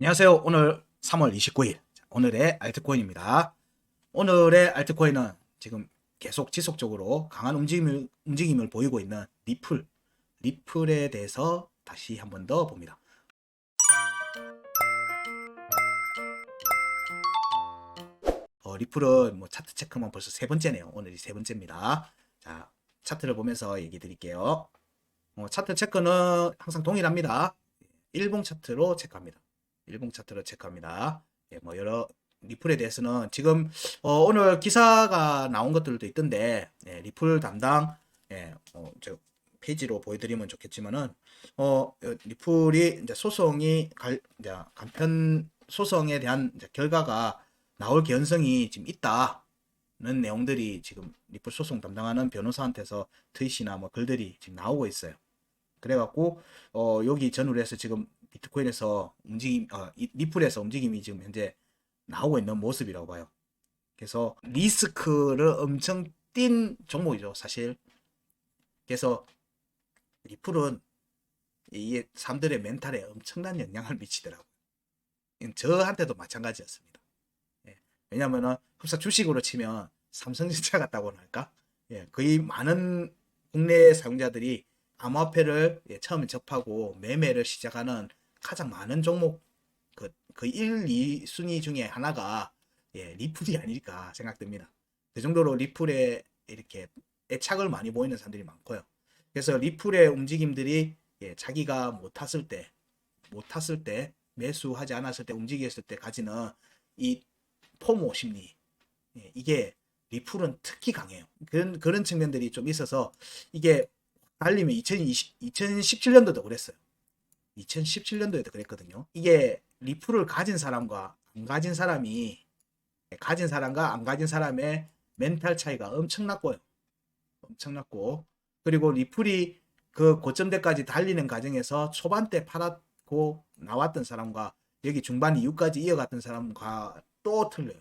안녕하세요. 오늘 3월 29일 오늘의 알트코인입니다. 오늘의 알트코인은 지금 계속 지속적으로 강한 움직임을 보이고 있는 리플에 대해서 다시 한번 더 봅니다. 리플은 뭐 차트 체크만 벌써 세 번째네요. 오늘이 세 번째입니다. 자, 차트를 보면서 얘기 드릴게요. 차트 체크는 항상 동일합니다. 일봉 차트로 체크합니다. 일봉 차트로 체크합니다. 예, 뭐 여러 리플에 대해서는 지금 오늘 기사가 나온 것들도 있던데, 리플 담당, 저 페이지로 보여드리면 좋겠지만은 리플이 이제 이제 간편 소송에 대한 이제 결과가 나올 개연성이 지금 있다는 내용들이 지금 리플 소송 담당하는 변호사한테서 트윗이나 뭐 글들이 지금 나오고 있어요. 그래갖고 여기 전후로 해서 지금 비트코인에서 리플에서 움직임이 지금 현재 나오고 있는 모습이라고 봐요. 그래서 리스크를 엄청 띈 종목이죠, 사실. 그래서 리플은 이게 사람들의 멘탈에 엄청난 영향을 미치더라고요. 저한테도 마찬가지였습니다. 예. 왜냐면은 흡사 주식으로 치면 삼성전자 같다고나 할까? 예, 거의 많은 국내 사용자들이 암호화폐를 처음에 접하고 매매를 시작하는 가장 많은 종목 그 1, 2순위 중에 하나가 리플이 아닐까 생각됩니다. 그 정도로 리플에 이렇게 애착을 많이 보이는 사람들이 많고요. 그래서 리플의 움직임들이 자기가 못 탔을 때 매수하지 않았을 때 움직였을 때 가지는 이 포모 심리, 이게 리플은 특히 강해요. 그런 측면들이 좀 있어서 이게 달리면 2017년도도 그랬어요. 2017년도에도 그랬거든요. 이게 리플을 가진 사람과 안 가진 사람이 가진 사람과 안 가진 사람의 멘탈 차이가 엄청났고요. 엄청났고, 그리고 리플이 그 고점대까지 달리는 과정에서 초반 때 팔았고 나왔던 사람과 여기 중반 이후까지 이어갔던 사람과 또 틀려요.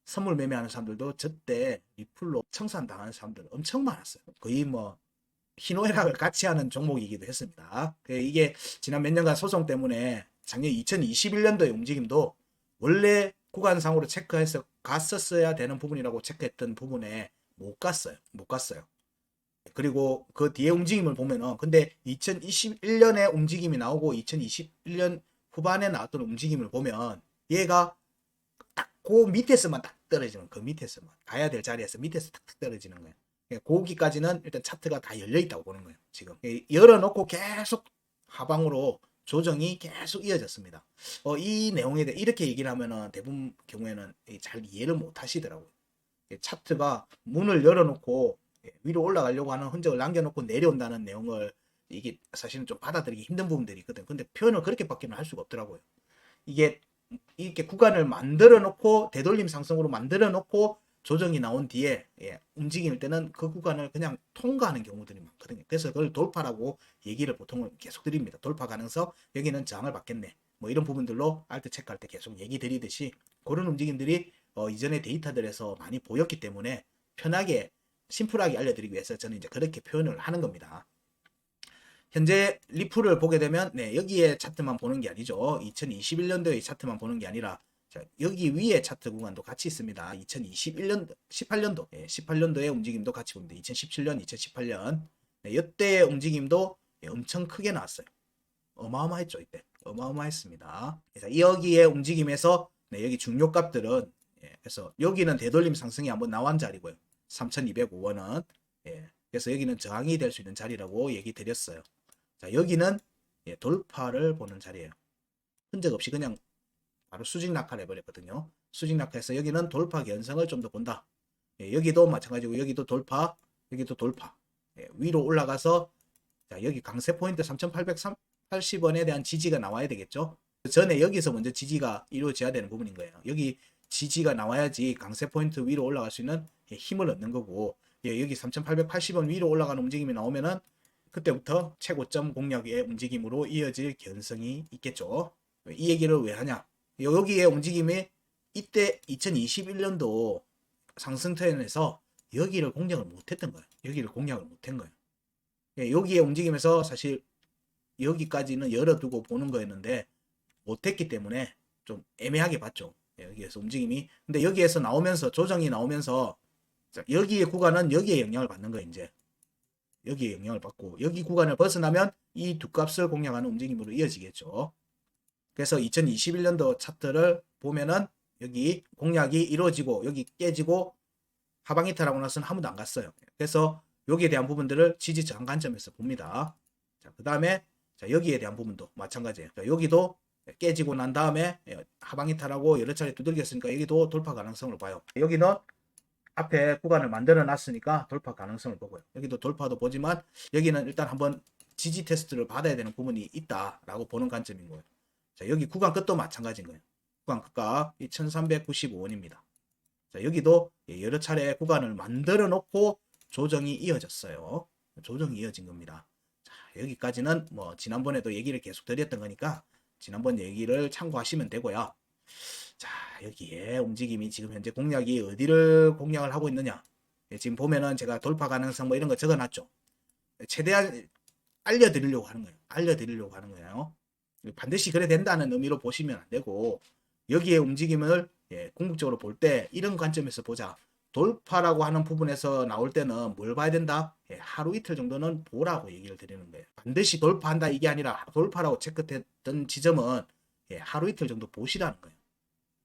선물 매매하는 사람들도 저때 리플로 청산당하는 사람들 엄청 많았어요. 거의 뭐 희노애락을 같이 하는 종목이기도 했습니다. 이게 지난 몇 년간 소송 때문에 작년 2021년도의 움직임도 원래 구간상으로 체크해서 갔었어야 되는 부분이라고 체크했던 부분에 못 갔어요. 못 갔어요. 그리고 그 뒤에 움직임을 보면은 근데 2021년에 움직임이 나오고 2021년 후반에 나왔던 움직임을 보면 얘가 딱 그 밑에서만 딱 떨어지는 그 밑에서만 가야 될 자리에서 밑에서 탁탁 떨어지는 거예요. 고기까지는 일단 차트가 다 열려 있다고 보는 거예요. 지금 열어놓고 계속 하방으로 조정이 계속 이어졌습니다. 이 내용에 대해 이렇게 얘기를 하면은 대부분 경우에는 잘 이해를 못 하시더라고요. 차트가 문을 열어놓고 위로 올라가려고 하는 흔적을 남겨놓고 내려온다는 내용을 이게 사실은 좀 받아들이기 힘든 부분들이 있거든. 근데 표현을 그렇게밖에 할 수가 없더라고요. 이게 이렇게 구간을 만들어 놓고 되돌림 상승으로 만들어 놓고 조정이 나온 뒤에 움직일 때는 그 구간을 그냥 통과하는 경우들이 많거든요. 그래서 그걸 돌파라고 얘기를 보통 계속 드립니다. 돌파 가능성, 여기는 저항을 받겠네. 뭐 이런 부분들로 알트 체크할 때 계속 얘기 드리듯이 그런 움직임들이 이전의 데이터들에서 많이 보였기 때문에 편하게 심플하게 알려드리기 위해서 저는 이제 그렇게 표현을 하는 겁니다. 현재 리플을 보게 되면 여기에 차트만 보는 게 아니죠. 2021년도의 차트만 보는 게 아니라 여기 위에 차트 구간도 같이 있습니다. 2021년도, 18년도, 18년도의 움직임도 같이 봅니다. 2017년, 2018년. 이때의 움직임도 엄청 크게 나왔어요. 어마어마했죠, 이때. 어마어마했습니다. 그래서 여기의 움직임에서 여기 중요값들은 그래서 여기는 되돌림 상승이 한번 나온 자리고요. 3,205원은 그래서 여기는 저항이 될 수 있는 자리라고 얘기 드렸어요. 자, 여기는 돌파를 보는 자리예요. 흔적 없이 그냥 바로 수직 낙하를 해버렸거든요. 수직 낙하에서 여기는 돌파 견성을 좀 더 본다. 여기도 마찬가지고 여기도 돌파, 여기도 돌파. 위로 올라가서 자, 여기 강세 포인트 3,880원에 대한 지지가 나와야 되겠죠. 그 전에 여기서 먼저 지지가 이루어져야 되는 부분인 거예요. 여기 지지가 나와야지 강세 포인트 위로 올라갈 수 있는 힘을 얻는 거고 여기 3,880원 위로 올라가는 움직임이 나오면은 그때부터 최고점 공략의 움직임으로 이어질 개연성이 있겠죠. 이 얘기를 왜 하냐? 여기에 움직임이 이때 2021년도 상승 트렌드에서 여기를 공략을 못했던 거예요. 여기를 공략을 못한 거예요. 여기에 움직임에서 사실 여기까지는 열어두고 보는 거였는데 못했기 때문에 좀 애매하게 봤죠. 예, 여기에서 움직임이. 근데 여기에서 나오면서 조정이 나오면서 여기의 구간은 여기에 영향을 받는 거예요. 이제 여기에 영향을 받고 여기 구간을 벗어나면 이 두 값을 공략하는 움직임으로 이어지겠죠. 그래서 2021년도 차트를 보면은 여기 공략이 이루어지고 여기 깨지고 하방 이탈하고 나서는 한 번도 안 갔어요. 그래서 여기에 대한 부분들을 지지 저항 관점에서 봅니다. 자, 그 다음에 여기에 대한 부분도 마찬가지예요. 자, 여기도 깨지고 난 다음에 하방 이탈하고 여러 차례 두들겼으니까 여기도 돌파 가능성을 봐요. 여기는 앞에 구간을 만들어 놨으니까 돌파 가능성을 보고요. 여기도 돌파도 보지만 여기는 일단 한번 지지 테스트를 받아야 되는 부분이 있다라고 보는 관점인 거예요. 자, 여기 구간 끝도 마찬가지인 거예요. 구간 끝값 1395원입니다. 자, 여기도 여러 차례 구간을 만들어 놓고 조정이 이어졌어요. 조정이 이어진 겁니다. 자, 여기까지는 뭐 지난번에도 얘기를 계속 드렸던 거니까 지난번 얘기를 참고하시면 되고요. 자, 여기에 움직임이 지금 현재 공략이 어디를 공략을 하고 있느냐. 지금 보면은 제가 돌파 가능성 뭐 이런 거 적어놨죠. 최대한 알려드리려고 하는 거예요. 알려드리려고 하는 거예요. 반드시 그래 된다는 의미로 보시면 안 되고 여기에 움직임을 궁극적으로 볼 때 이런 관점에서 보자. 돌파라고 하는 부분에서 나올 때는 뭘 봐야 된다? 하루 이틀 정도는 보라고 얘기를 드리는 거예요. 반드시 돌파한다 이게 아니라 돌파라고 체크했던 지점은 하루 이틀 정도 보시라는 거예요.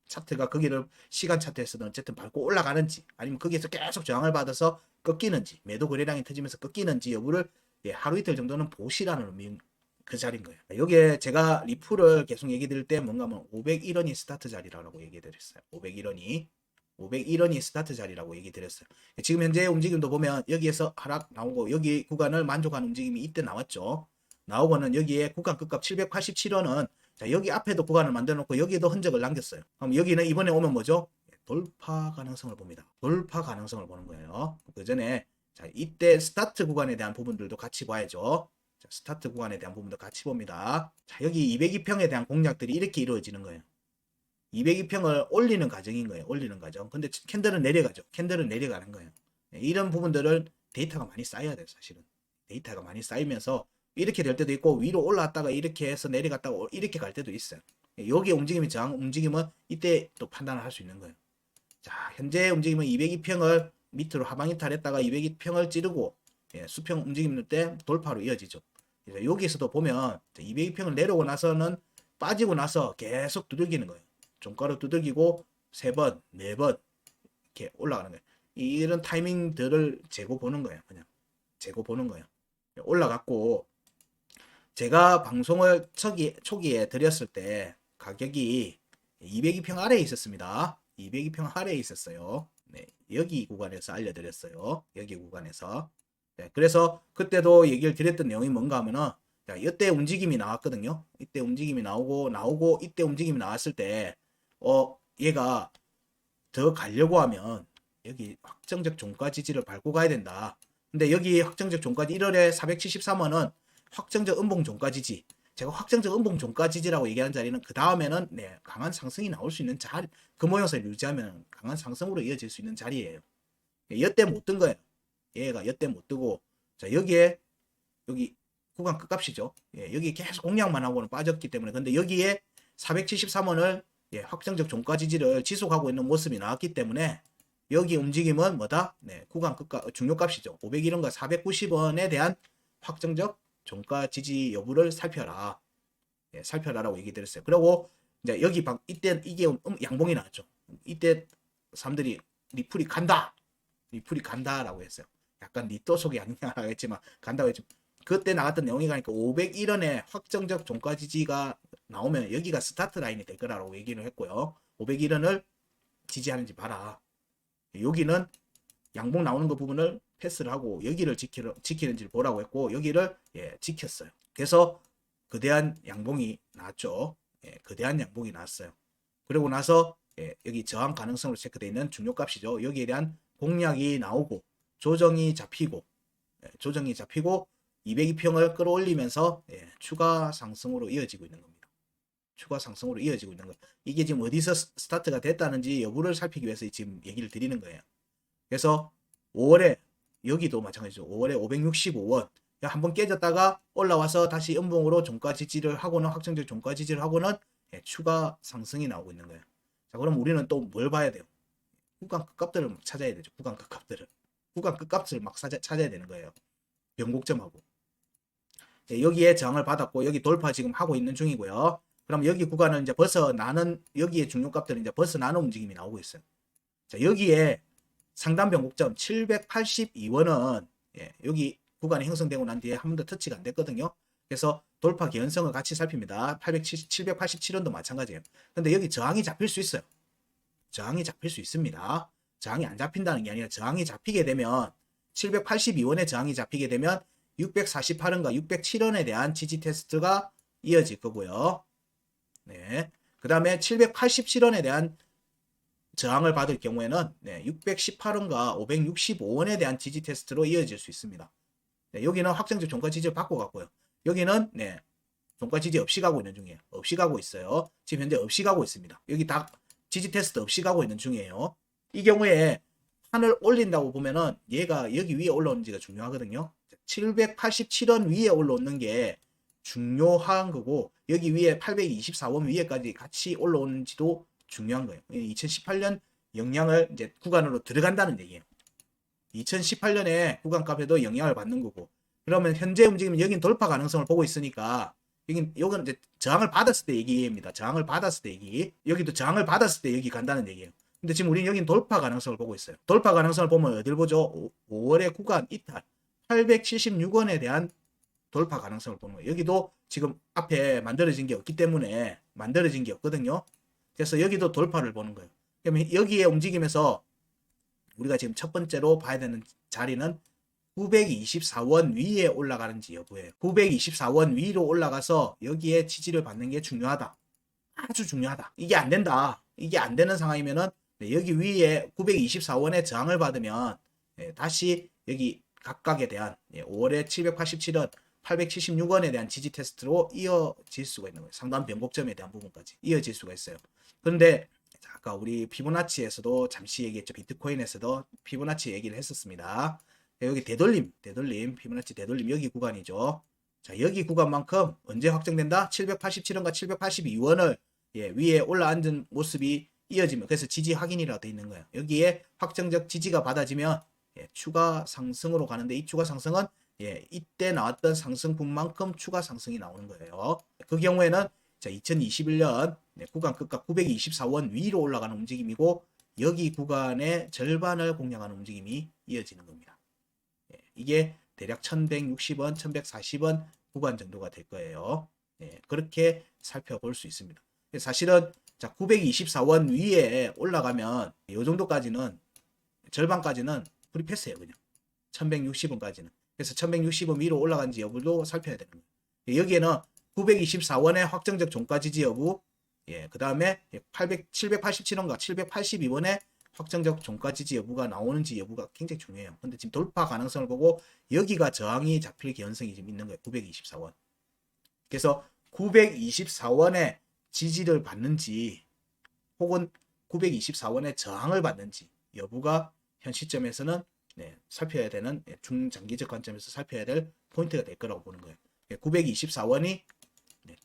차트가 거기를 시간 차트에서는 어쨌든 밟고 올라가는지 아니면 거기에서 계속 저항을 받아서 꺾이는지 매도 거래량이 터지면서 꺾이는지 여부를 하루 이틀 정도는 보시라는 의미 그 자리인 거예요. 여기에 제가 리플을 계속 얘기 드릴 때 뭔가 하면 501원이 스타트 자리라고 얘기 드렸어요. 501원이 스타트 자리라고 얘기 드렸어요. 지금 현재 움직임도 보면 여기에서 하락 나오고 여기 구간을 만족하는 움직임이 이때 나왔죠. 나오고는 여기에 구간 끝값 787원은 자, 여기 앞에도 구간을 만들어 놓고 여기에도 흔적을 남겼어요. 그럼 여기는 이번에 오면 뭐죠? 돌파 가능성을 봅니다. 돌파 가능성을 보는 거예요. 그 전에 자, 이때 스타트 구간에 대한 부분들도 같이 봐야죠. 자, 스타트 구간에 대한 부분도 같이 봅니다. 자, 여기 202평에 대한 공략들이 이렇게 이루어지는 거예요. 202평을 올리는 과정인 거예요. 올리는 과정. 근데 캔들은 내려가죠. 캔들은 내려가는 거예요. 이런 부분들은 데이터가 많이 쌓여야 돼요. 사실은. 데이터가 많이 쌓이면서 이렇게 될 때도 있고 위로 올라왔다가 이렇게 해서 내려갔다가 이렇게 갈 때도 있어요. 여기에 움직임이 저항 움직임은 이때 또 판단을 할 수 있는 거예요. 자, 현재 움직임은 202평을 밑으로 하방 이탈했다가 202평을 찌르고 수평 움직임 때 돌파로 이어지죠. 그래서 여기서도 보면 202평을 내려오고 나서는 빠지고 나서 계속 두들기는 거예요. 종가로 두들기고 3번, 4번 이렇게 올라가는 거예요. 이런 타이밍들을 재고 보는 거예요. 그냥 재고 보는 거예요. 올라갔고 제가 방송을 초기에 드렸을 때 가격이 202평 아래에 있었습니다. 202평 아래에 있었어요. 네, 여기 구간에서 알려드렸어요. 여기 구간에서. 네, 그래서 그때도 얘기를 드렸던 내용이 뭔가 하면은 자, 이때 움직임이 나왔거든요. 이때 움직임이 나오고 이때 움직임이 나왔을 때 얘가 더 가려고 하면 여기 확정적 종가 지지를 밟고 가야 된다. 근데 여기 확정적 종가지 1월에 473원은 확정적 음봉 종가 지지. 제가 확정적 음봉 종가 지지라고 얘기하는 자리는 그 다음에는 강한 상승이 나올 수 있는 자리. 그 모양새를 유지하면 강한 상승으로 이어질 수 있는 자리예요. 여때 못 뜬 거예요. 얘가 여때 못 뜨고 자 여기에 여기 구간 끝값이죠. 여기 계속 공략만 하고는 빠졌기 때문에 근데 여기에 473원을 확정적 종가 지지를 지속하고 있는 모습이 나왔기 때문에 여기 움직임은 뭐다? 구간 끝값 중요값이죠. 501원과 490원에 대한 확정적 종가 지지 여부를 살펴라. 살펴라라고 얘기 드렸어요. 그리고 이제 여기 이때 이게 양봉이 나왔죠. 이때 사람들이 리플이 간다. 리플이 간다라고 했어요. 약간 리또 속이 아니냐라고 했지만 간다고 했지만 그때 나왔던 내용이 가니까 501원의 확정적 종가 지지가 나오면 여기가 스타트 라인이 될 거라고 얘기를 했고요. 501원을 지지하는지 봐라. 여기는 양봉 나오는 그 부분을 패스를 하고 여기를 지키는지를 보라고 했고 여기를 지켰어요. 그래서 거대한 양봉이 나왔죠. 거대한 양봉이 나왔어요. 그리고 나서 여기 저항 가능성으로 체크되어 있는 중요값이죠. 여기에 대한 공략이 나오고 조정이 잡히고 202평을 끌어올리면서 추가 상승으로 이어지고 있는 겁니다. 추가 상승으로 이어지고 있는 거예요. 이게 지금 어디서 스타트가 됐다는지 여부를 살피기 위해서 지금 얘기를 드리는 거예요. 그래서 5월에 여기도 마찬가지죠. 5월에 565원 한번 깨졌다가 올라와서 다시 음봉으로 종가 지지를 하고는 확정적 종가 지지를 하고는 추가 상승이 나오고 있는 거예요. 자, 그럼 우리는 또 뭘 봐야 돼요? 구간 끝값들을 막 찾아야 되죠. 구간 끝값들을. 구간 끝값을 막 찾아야 되는 거예요. 변곡점하고. 여기에 저항을 받았고 여기 돌파 지금 하고 있는 중이고요. 그럼 여기 구간은 이제 벗어나는 여기에 중요값들은 이제 벗어나는 움직임이 나오고 있어요. 자, 여기에 상단 변곡점 782원은 여기 구간이 형성되고 난 뒤에 한 번도 터치가 안 됐거든요. 그래서 돌파 개연성을 같이 살핍니다. 787원도 마찬가지예요. 근데 여기 저항이 잡힐 수 있어요. 저항이 잡힐 수 있습니다. 저항이 안 잡힌다는 게 아니라 저항이 잡히게 되면 782원의 저항이 잡히게 되면 648원과 607원에 대한 지지 테스트가 이어질 거고요. 네. 그 다음에 787원에 대한 저항을 받을 경우에는 618원과 565원에 대한 지지 테스트로 이어질 수 있습니다. 여기는 확정적 종가 지지를 받고 갔고요. 여기는 종가 지지 없이 가고 있는 중이에요. 없이 가고 있어요. 지금 현재 없이 가고 있습니다. 여기 다 지지 테스트 없이 가고 있는 중이에요. 이 경우에 판을 올린다고 보면은 얘가 여기 위에 올라오는지가 중요하거든요. 787원 위에 올라오는 게 중요한 거고 여기 위에 824원 위에까지 같이 올라오는지도 중요한 거예요. 2018년 영향을 이제 구간으로 들어간다는 얘기예요. 2018년에 구간값에도 영향을 받는 거고 그러면 현재 움직이면 여긴 돌파 가능성을 보고 있으니까 여긴 이제 저항을 받았을 때 얘기입니다. 저항을 받았을 때 얘기. 여기도 저항을 받았을 때 여기 간다는 얘기예요. 근데 지금 우리는 여긴 돌파 가능성을 보고 있어요. 돌파 가능성을 보면 어딜 보죠? 5월의 구간 이탈 876원에 대한 돌파 가능성을 보는 거예요. 여기도 지금 앞에 만들어진 게 없기 때문에 만들어진 게 없거든요. 그래서 여기도 돌파를 보는 거예요. 그러면 여기에 움직이면서 우리가 지금 첫 번째로 봐야 되는 자리는 924원 위에 올라가는지 여부예요. 924원 위로 올라가서 여기에 지지를 받는 게 중요하다. 아주 중요하다. 이게 안 된다. 이게 안 되는 상황이면은 여기 위에 924원의 저항을 받으면 다시 여기 각각에 대한 5월에 787원, 876원에 대한 지지 테스트로 이어질 수가 있는 거예요. 상단 변곡점에 대한 부분까지 이어질 수가 있어요. 그런데 아까 우리 피보나치에서도 잠시 얘기했죠. 비트코인에서도 피보나치 얘기를 했었습니다. 여기 되돌림, 피보나치 되돌림 여기 구간이죠. 자, 여기 구간만큼 언제 확정된다? 787원과 782원을 위에 올라앉은 모습이 이어지면 그래서 지지 확인이라고 되어 있는 거예요. 여기에 확정적 지지가 받아지면 추가 상승으로 가는데 이 추가 상승은 이때 나왔던 상승분만큼 추가 상승이 나오는 거예요. 그 경우에는 자, 2021년 구간 끝과 924원 위로 올라가는 움직임이고 여기 구간의 절반을 공략하는 움직임이 이어지는 겁니다. 이게 대략 1160원, 1140원 구간 정도가 될 거예요. 그렇게 살펴볼 수 있습니다. 사실은 자, 924원 위에 올라가면 이 정도까지는 절반까지는 프리패스예요. 그냥 1160원까지는. 그래서 1160원 위로 올라간지 여부도 살펴야 되는 거예요. 여기에는 924원의 확정적 종가 지지 여부, 그 다음에 787원과 782원의 확정적 종가 지지 여부가 나오는지 여부가 굉장히 중요해요. 근데 지금 돌파 가능성을 보고 여기가 저항이 잡힐 개연성이 지금 있는 거예요. 924원. 그래서 924원의 지지를 받는지 혹은 924원의 저항을 받는지 여부가 현 시점에서는 살펴야 되는 중장기적 관점에서 살펴야 될 포인트가 될 거라고 보는 거예요. 924원이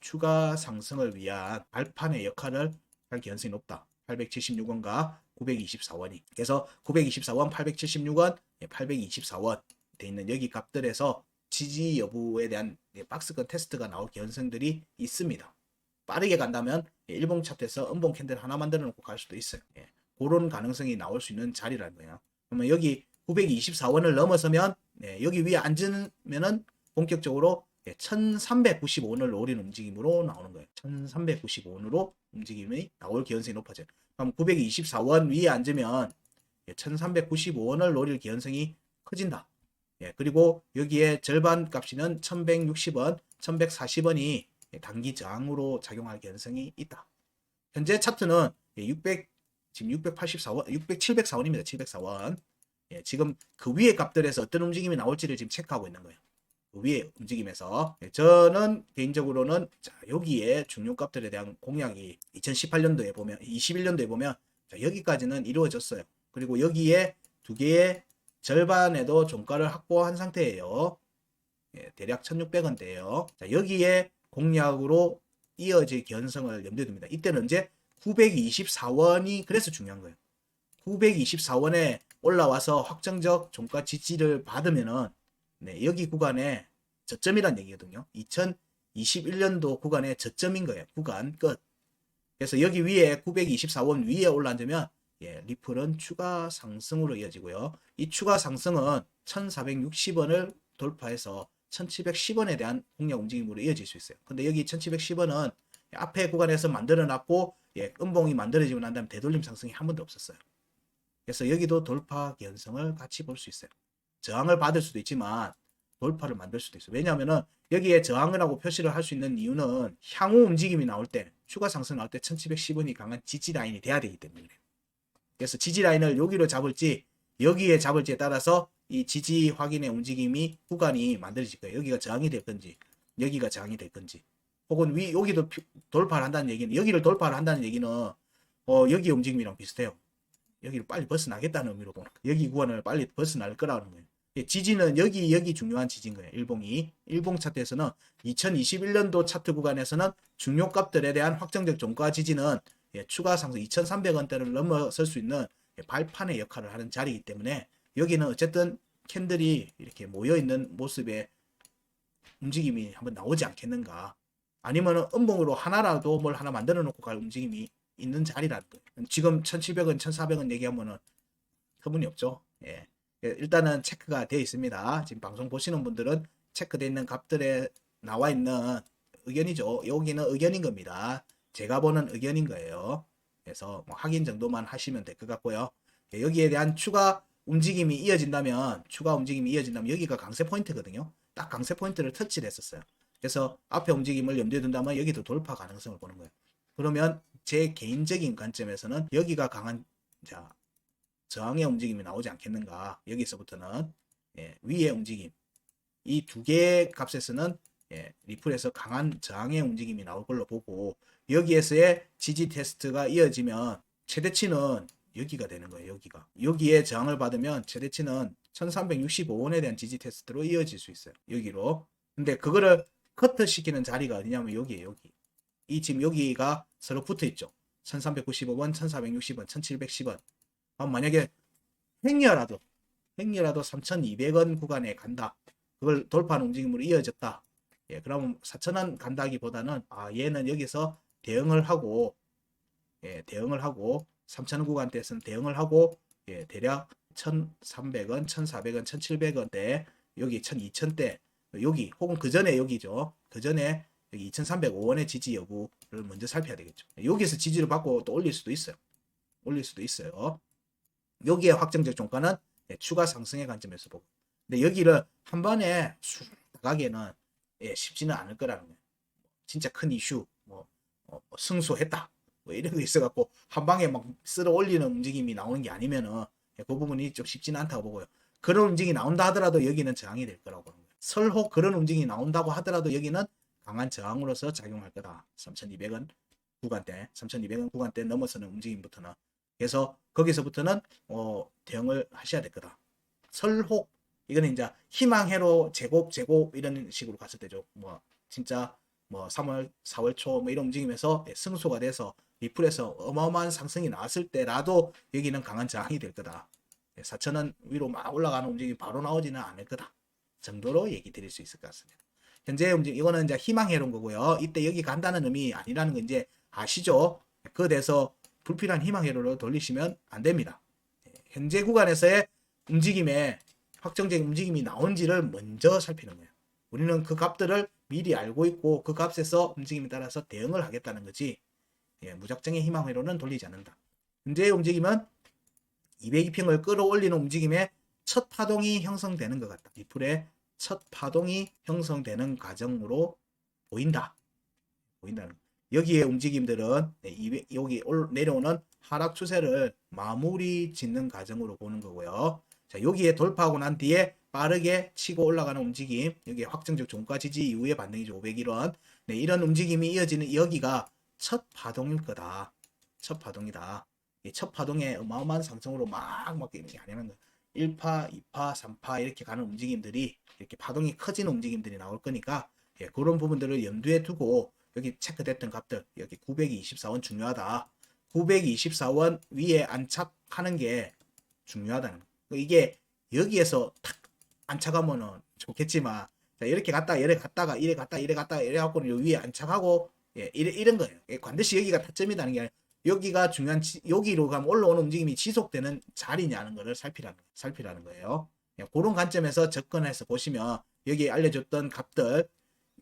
추가 상승을 위한 발판의 역할을 할 개연성이 높다. 876원과 924원이. 그래서 924원, 876원, 824원 돼 있는 여기 값들에서 지지 여부에 대한 박스권 테스트가 나올 개연성들이 있습니다. 빠르게 간다면 일봉 차트에서 음봉 캔들 하나 만들어 놓고 갈 수도 있어요. 그런 가능성이 나올 수 있는 자리라는 거예요. 그러면 여기 924원을 넘어서면 여기 위에 앉으면은 본격적으로 1395원을 노리는 움직임으로 나오는 거예요. 1395원으로 움직임이 나올 개연성이 높아져요. 그럼 924원 위에 앉으면 1395원을 노릴 개연성이 커진다. 그리고 여기에 절반 값이는 1160원, 1140원이 단기 저항으로 작용할 개연성이 있다. 현재 차트는 지금 684원, 704원입니다. 704원. 지금 그 위에 값들에서 어떤 움직임이 나올지를 지금 체크하고 있는 거예요. 그 위에 움직임에서 저는 개인적으로는 자, 여기에 중요값들에 대한 공략이 2018년도에 보면 21년도에 보면 자, 여기까지는 이루어졌어요. 그리고 여기에 두 개의 절반에도 종가를 확보한 상태예요. 대략 1600원대예요. 자, 여기에 공략으로 이어질 개연성을 염두에 둡니다. 이때는 언제? 924원이 그래서 중요한 거예요. 924원에 올라와서 확정적 종가 지지를 받으면은 네, 여기 구간에 저점이란 얘기거든요. 2021년도 구간의 저점인 거예요. 구간 끝. 그래서 여기 위에 924원 위에 올라앉으면 예, 리플은 추가 상승으로 이어지고요. 이 추가 상승은 1460원을 돌파해서 1710원에 대한 공략 움직임으로 이어질 수 있어요. 근데 여기 1710원은 앞에 구간에서 만들어 놨고 예, 음봉이 만들어지고 난 다음에 되돌림 상승이 한 번도 없었어요. 그래서 여기도 돌파 개연성을 같이 볼 수 있어요. 저항을 받을 수도 있지만 돌파를 만들 수도 있어요. 왜냐하면은 여기에 저항을 하고 표시를 할 수 있는 이유는 향후 움직임이 나올 때 추가 상승 나올 때 1710원이 강한 지지 라인이 돼야 되기 때문에. 그래서 지지 라인을 여기로 잡을지 여기에 잡을지에 따라서 이 지지 확인의 움직임이 구간이 만들어질 거예요. 여기가 저항이 될 건지 여기가 저항이 될 건지 혹은 여기도 돌파를 한다는 얘기는 여기를 돌파를 한다는 얘기는 여기 움직임이랑 비슷해요. 여기를 빨리 벗어나겠다는 의미로 보는 거예요. 여기 구간을 빨리 벗어날 거라는 거예요. 지지는 여기 중요한 지지인 거예요. 일봉 차트에서는 2021년도 차트 구간에서는 중요 값들에 대한 확정적 종가 지지는 추가 상승 2,300원대를 넘어설 수 있는 발판의 역할을 하는 자리이기 때문에 여기는 어쨌든 캔들이 이렇게 모여있는 모습의 움직임이 한번 나오지 않겠는가. 아니면 음봉으로 하나라도 뭘 하나 만들어 놓고 갈 움직임이 있는 자리라는 거예요. 지금 1,700원, 1,400원 얘기하면은 터무니없죠. 예. 일단은 체크가 되어 있습니다. 지금 방송 보시는 분들은 체크되어 있는 값들에 나와 있는 의견이죠. 여기는 의견인 겁니다. 제가 보는 의견인 거예요. 그래서 뭐 확인 정도만 하시면 될 것 같고요. 여기에 대한 추가 움직임이 이어진다면 여기가 강세 포인트거든요. 딱 강세 포인트를 터치를 했었어요. 그래서 앞에 움직임을 염두에 둔다면 여기도 돌파 가능성을 보는 거예요. 그러면 제 개인적인 관점에서는 여기가 강한 저항의 움직임이 나오지 않겠는가. 여기서부터는 위의 움직임 이 두 개의 값에서는 리플에서 강한 저항의 움직임이 나올 걸로 보고 여기에서의 지지 테스트가 이어지면 최대치는 여기가 되는 거예요. 여기에 저항을 받으면 최대치는 1365원에 대한 지지 테스트로 이어질 수 있어요. 여기로. 근데 그거를 커트 시키는 자리가 어디냐면 여기에요. 지금 여기가 서로 붙어 있죠. 1395원, 1460원, 1710원. 만약에 행여라도 3200원 구간에 간다. 그걸 돌파하는 움직임으로 이어졌다. 그러면 4000원 간다기보다는 얘는 여기서 대응을 하고 3000원 구간대에서는 대응을 하고 대략 1300원, 1400원, 1700원대 여기 12,000대 여기 혹은 그 전에 여기죠. 그 전에 여기 2305원의 지지 여부를 먼저 살펴야 되겠죠. 여기서 지지를 받고 또 올릴 수도 있어요. 여기에 확정적 종가는 추가 상승의 관점에서 보고. 근데 여기를 한 번에 쑥 나가기에는 쉽지는 않을 거라는 거예요. 진짜 큰 이슈, 승소했다. 이런 거 있어갖고 한 방에 막 쓸어 올리는 움직임이 나오는 게 아니면은 그 부분이 좀 쉽지는 않다고 보고요. 그런 움직임이 나온다 하더라도 여기는 저항이 될 거라고 보는 거예요. 설혹 그런 움직임이 나온다고 하더라도 여기는 강한 저항으로서 작용할 거다. 3,200원 구간대 넘어서는 움직임부터는. 그래서 거기서부터는 대응을 하셔야 될 거다. 설혹 이거는 이제 희망회로 제곱 이런 식으로 갔을 때죠. 진짜 3월 4월 초 이런 움직임에서 승소가 돼서 리플에서 어마어마한 상승이 나왔을 때라도 여기는 강한 저항이 될 거다. 4,000원 위로 막 올라가는 움직임이 바로 나오지는 않을 거다 정도로 얘기 드릴 수 있을 것 같습니다. 현재 움직임 이거는 이제 희망회로인 거고요. 이때 여기 간다는 의미 아니라는 거 이제 아시죠? 그에 대해서 불필요한 희망회로로 돌리시면 안 됩니다. 현재 구간에서의 움직임에 확정적인 움직임이 나온지를 먼저 살피는 거예요. 우리는 그 값들을 미리 알고 있고 그 값에서 움직임에 따라서 대응을 하겠다는 거지 무작정의 희망회로는 돌리지 않는다. 현재의 움직임은 202평을 끌어올리는 움직임에 첫 파동이 형성되는 것 같다. 리플의 첫 파동이 형성되는 과정으로 보인다는 거예요. 여기에 움직임들은 여기 내려오는 하락 추세를 마무리 짓는 과정으로 보는 거고요. 자, 여기에 돌파하고 난 뒤에 빠르게 치고 올라가는 움직임, 여기 확정적 종가 지지 이후의 반등이죠. 501원. 이런 움직임이 이어지는 여기가 첫 파동일 거다. 첫 파동이다. 첫 파동에 어마어마한 상승으로 막 이런 게 아니면 1파, 2파, 3파 이렇게 가는 움직임들이 이렇게 파동이 커지는 움직임들이 나올 거니까 그런 부분들을 염두에 두고 여기 체크됐던 값들 여기 924원 중요하다. 924원 위에 안착하는 게 중요하다는 거. 이게 여기에서 탁 안착하면은 좋겠지만 자, 이렇게 갔다 이래 갔다가 이래 갔다 이래 갔다가 이래 갖고는 위에 안착하고 예, 이런 거예요. 반드시 여기가 타점이라는 게 아니라 여기가 중요한 여기로 가면 올라오는 움직임이 지속되는 자리냐는 것을 살피라는 거예요. 예, 그런 관점에서 접근해서 보시면 여기 알려줬던 값들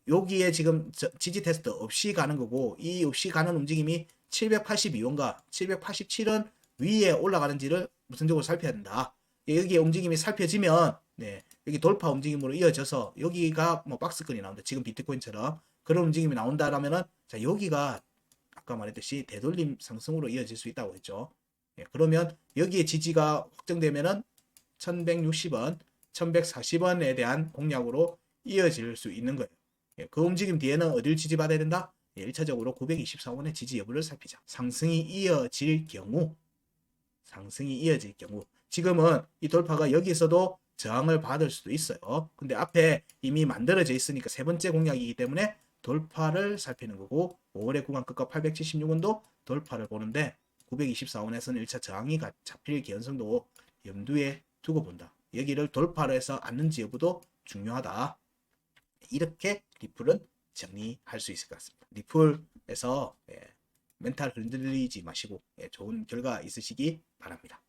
여기에 지금 지지 테스트 없이 가는 거고 이 없이 가는 움직임이 782원과 787원 위에 올라가는지를 우선적으로 살펴야 된다. 여기에 움직임이 살펴지면 네, 여기 돌파 움직임으로 이어져서 여기가 뭐 박스권이 나온다. 지금 비트코인처럼 그런 움직임이 나온다라면은 자 여기가 아까 말했듯이 되돌림 상승으로 이어질 수 있다고 했죠. 예, 그러면 여기에 지지가 확정되면은 1160원, 1140원에 대한 공략으로 이어질 수 있는 거예요. 예, 그 움직임 뒤에는 어딜 지지받아야 된다? 예, 1차적으로 924원의 지지 여부를 살피자. 상승이 이어질 경우 지금은 이 돌파가 여기서도 저항을 받을 수도 있어요. 근데 앞에 이미 만들어져 있으니까 세 번째 공략이기 때문에 돌파를 살피는 거고 5월의 구간 끝과 876원도 돌파를 보는데 924원에서는 1차 저항이 잡힐 개연성도 염두에 두고 본다. 여기를 돌파를 해서 않는지 여부도 중요하다. 이렇게 리플은 정리할 수 있을 것 같습니다. 리플에서 멘탈 흔들리지 마시고 좋은 결과 있으시기 바랍니다.